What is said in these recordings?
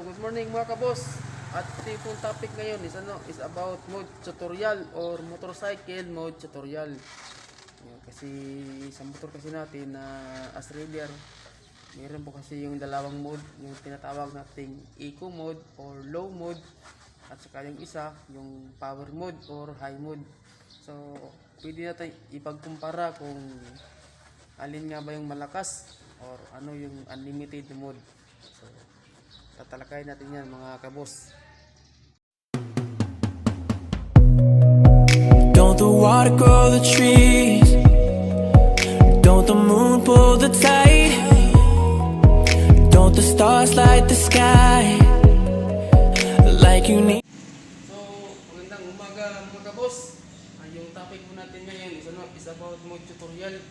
good morning mga kabos. At ito yung topic ngayon is about mode tutorial or motorcycle mode tutorial. Kasi sa motor kasi natin na as rider, meron po kasi yung dalawang mode, yung tinatawag nating eco mode or low mode, at saka yung isa, yung power mode or high mode. So, pwede natin ipagkumpara kung alin nga ba yung malakas or ano yung unlimited mode. So, tatalakay natin yan mga kabos. Don't the water grow the trees? Don't the moon pull the tide? Don't the stars light the sky like you need? So, magandang umaga mga kabos. Yung topic po natin ngayon is about mode tutorial.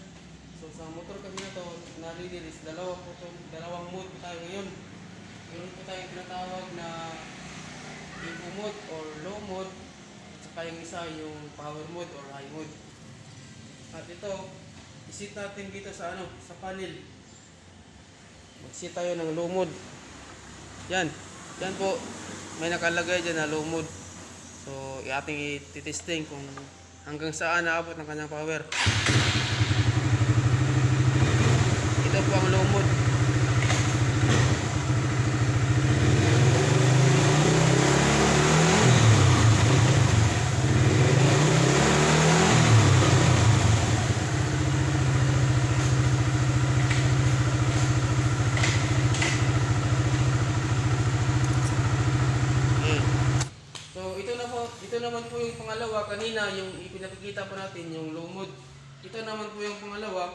So, sa motor kasi na to, na-release dalawang mode po tayo ngayon. Meron po tayong tinatawag na eco mode or low mode, at saka yung isa yung power mode or high mode. At ito, isit natin dito sa sa panel. Mag-set tayo ng low mode. Yan po, may nakalagay dyan na low mode. So, ating ititesting kung hanggang saan naabot ng kanyang power. Ito po ang low mode. Ito naman po yung pangalawa. Kanina yung ipinakikita po natin yung low mode. Ito naman po yung pangalawa.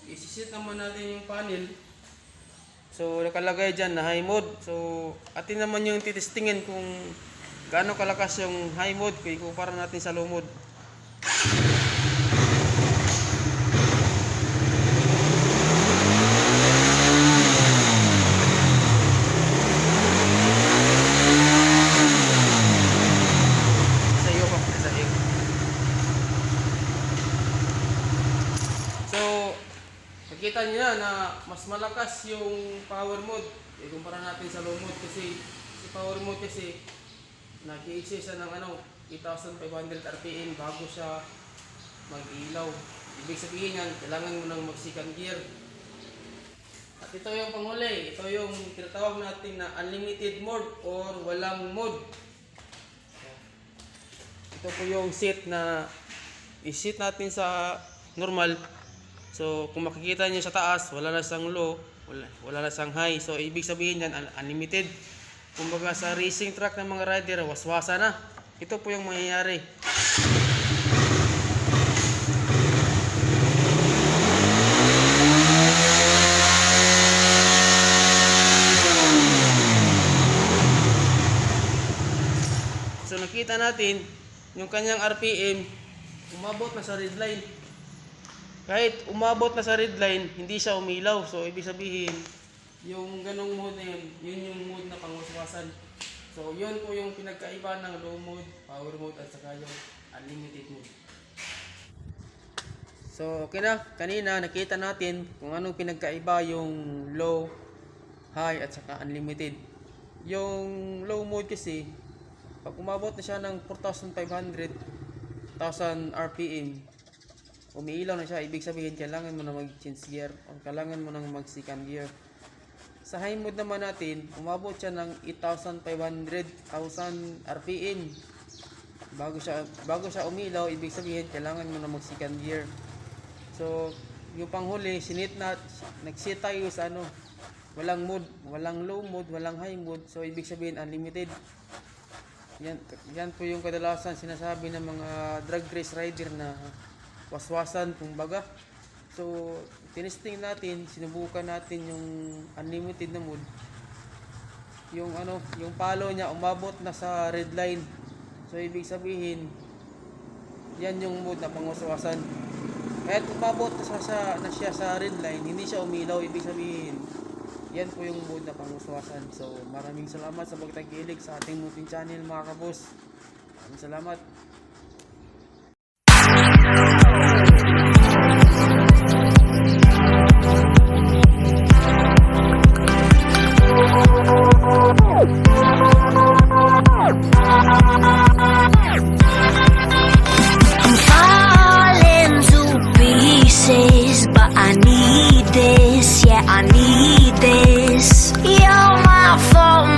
Isisit naman natin yung panel. So nakalagay dyan na high mode. So atin naman yung titestingin kung gaano kalakas yung high mode kung ikumpara natin sa low mode. Nakita niyo na mas malakas yung power mode ikumpara natin sa low mode, kasi sa power mode kasi nag-i-exist siya ng 8,500 RPM bago siya mag-ilaw. Ibig sabihin yan, kailangan mo nang mag-second gear. At ito yung panghuli, ito yung tinatawag natin na unlimited mode or walang mode. Ito po yung set na i-set natin sa normal. So, kung makikita niyo sa taas, wala na siyang low, wala na siyang high. So, ibig sabihin yan, unlimited. Kumbaga sa racing track ng mga rider, waswasa na. Ito po yung mangyayari. So, nakita natin, yung kanyang RPM, umabot na sa red line. Kahit umabot na sa red line, hindi siya umilaw. So, ibig sabihin, yung ganong mode na yun yung mode na pangwaswasan. So, yun po yung pinagkaiba ng low mode, power mode, at saka yung unlimited mode. So, okay na. Kanina, nakita natin kung anong pinagkaiba yung low, high, at saka unlimited. Yung low mode kasi, pag umabot na siya ng 4,500 RPM, umiilaw na siya. Ibig sabihin, kailangan mo na mag-change gear o kailangan mo nang mag-second gear. Sa high mode naman natin, umabot siya ng 8,500 RPM. Bago siya umilaw, ibig sabihin, kailangan mo na mag-second gear. So, yung panghuli, nag-set tayo sa walang mode, walang low mode, walang high mode. So, ibig sabihin, unlimited. Yan po yung kadalasan sinasabi ng mga drag race rider na waswasan kumbaga. So, tinesting natin, sinubukan natin yung unlimited na mode. Yung yung palo niya umabot na sa red line. So, ibig sabihin, yan yung mode na pangwaswasan. Kahit umabot na siya sa red line, hindi siya umilaw, ibig sabihin, yan po yung mode na pangwaswasan. So, maraming salamat sa pagtangkilik sa ating munting channel mga kabos. Maraming salamat. I need this, yeah, I need this. You're my fault,